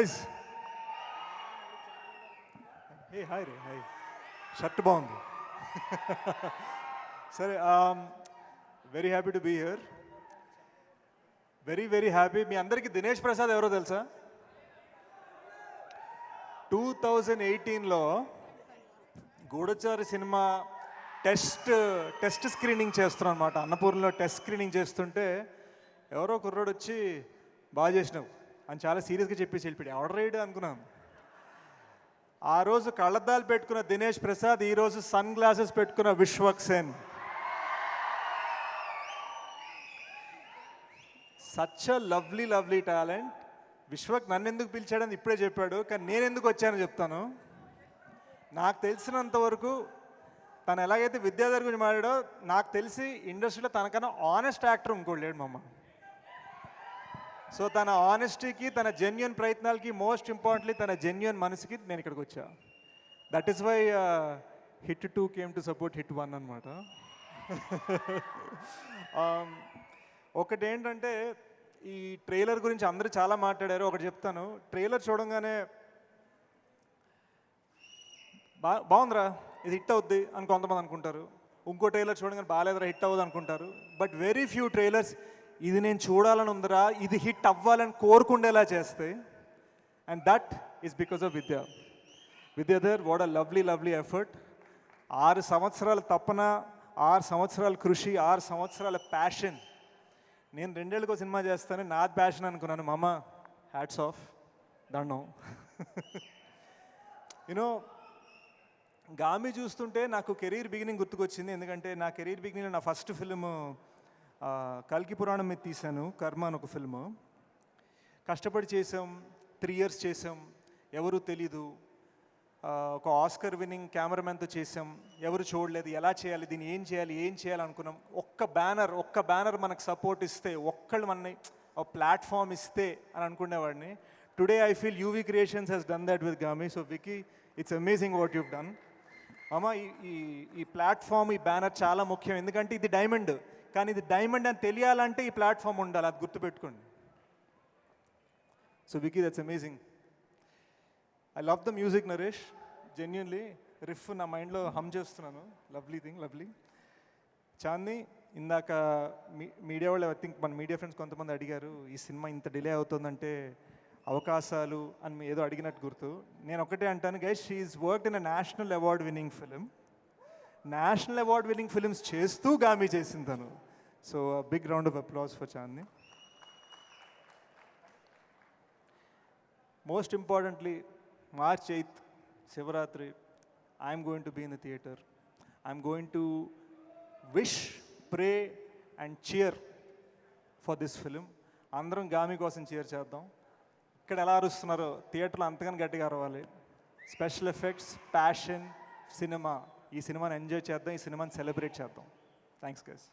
guys. Hey, hi రే hi. Shirt బాగుంది. సరే, very happy to be here. Very happy. మీ అందరికీ దినేష్ ప్రసాద్ ఎవరో తెలుసా? 2018లో గూఢచారి సినిమా టెస్ట్ స్క్రీనింగ్ చేస్తున్నాం అనమాట. అన్నపూర్ణలో టెస్ట్ స్క్రీనింగ్ చేస్తుంటే ఎవరో కుర్రోడు వచ్చి బాగా చేసినావు అని చాలా సీరియస్గా చెప్పేసి వెళ్ళిపోయాడు. ఎవడ రైడ్ అనుకున్నాను. ఆ రోజు కళ్ళద్దాలు పెట్టుకున్న దినేష్ ప్రసాద్, ఈరోజు సన్ గ్లాసెస్ పెట్టుకున్న Vishwak Sen. Such a lovely talent. Vishwak నన్ను ఎందుకు పిలిచాడని ఇప్పుడే చెప్పాడు, కానీ నేను ఎందుకు వచ్చానో చెప్తాను. నాకు తెలిసినంత వరకు తను ఎలాగైతే విద్యాధర్ గురించి మాట్లాడో, నాకు తెలిసి ఇండస్ట్రీలో తనకన్నా ఆనెస్ట్ యాక్టర్ ఇంకోటి లేడు మమ్మ. సో తన ఆనెస్టీకి, తన జెన్యున్ ప్రయత్నాలకి, మోస్ట్ ఇంపార్టెంట్లీ తన జెన్యున్ మనసుకి నేను ఇక్కడికి వచ్చా. That is why hit 2 came to support hit 1 అనమాట. ఒకటి ఏంటంటే, ఈ ట్రైలర్ గురించి అందరూ చాలా మాట్లాడారు. ఒకటి చెప్తాను. ట్రైలర్ చూడంగానే బాగుందిరా, ఇది హిట్ అవుద్ది అని కొంతమంది అనుకుంటారు. ఇంకో ట్రైలర్ చూడగానే బాగాలేదురా, హిట్ అవ్వదు అనుకుంటారు. బట్ వెరీ ఫ్యూ ట్రైలర్స్ ఇది నేను చూడాలని ఉందిరా, ఇది హిట్ అవ్వాలని కోరుకుండేలా చేస్తాయి. And that is because of Vidyadhar. What a lovely effort. 6 సంవత్సరాల తపన, 6 సంవత్సరాల కృషి, 6 సంవత్సరాల ప్యాషన్. నేను 2 ఏళ్ళకో సినిమా చేస్తాను, నాది ప్యాషన్ అనుకున్నాను. మామ, హ్యాట్స్ ఆఫ్, దండం. యూనో, గామి చూస్తుంటే నాకు కెరీర్ బిగినింగ్ గుర్తుకొచ్చింది. ఎందుకంటే నా కెరీర్ బిగినింగ్లో నా ఫస్ట్ ఫిల్మ్ కల్కి పురాణం మీద తీశాను, కర్మ అని ఒక ఫిల్మ్. కష్టపడి చేసాం, 3 years చేసాం, ఎవరు తెలీదు. ఒక ఆస్కర్ విన్నింగ్ కెమెరామెన్తో చేసాం, ఎవరు చూడలేదు. ఎలా చేయాలి, దీన్ని ఏం చేయాలి అనుకున్నాం. ఒక్క బ్యానర్ మనకు సపోర్ట్ ఇస్తే, ఒక్కళ్ళు మనని ఒక ప్లాట్ఫామ్ ఇస్తే అని అనుకునేవాడిని. Today I feel UV creations has done that with Gaami. So Vicky, it's amazing what you've done. అమ్మ, ఈ ప్లాట్ఫామ్, ఈ బ్యానర్ చాలా ముఖ్యం. ఎందుకంటే ఇది డైమండ్, కానీ ఇది డైమండ్ అని తెలియాలంటే ఈ ప్లాట్ఫామ్ ఉండాలి. అది గుర్తుపెట్టుకోండి. So Vicky, that's amazing. I love the music Naresh, genuinely. Riff నా మైండ్లో హమ్ చేస్తున్నాను. లవ్లీ. చాందీ, ఇందాక మీడియా వాళ్ళు, ఐ థింక్ మన మీడియా ఫ్రెండ్స్ కొంతమంది అడిగారు, ఈ సినిమా ఇంత డిలే అవుతుందంటే అవకాశాలు అని ఏదో అడిగినట్టు గుర్తు. నేను ఒకటే అంటాను guys, she is worked in a national award winning film. National award winning films చేస్తూ గామి చేసింది తను. So big round of applause for Chandi. Most importantly, March 8th, Shivaratri, I'm going to be in the theatre. I'm going to wish, pray and cheer for this film. అందరం గామి కోసం cheer చేద్దాం. ఇక్కడ ఎలా అరుస్తున్నారో థియేటర్లో అంతగానే గట్టిగా అరవాలి. Special effects, passion, cinema. ఈ సినిమాని ఎంజాయ్ చేద్దాం, ఈ సినిమాని సెలబ్రేట్ చేద్దాం. Thanks guys.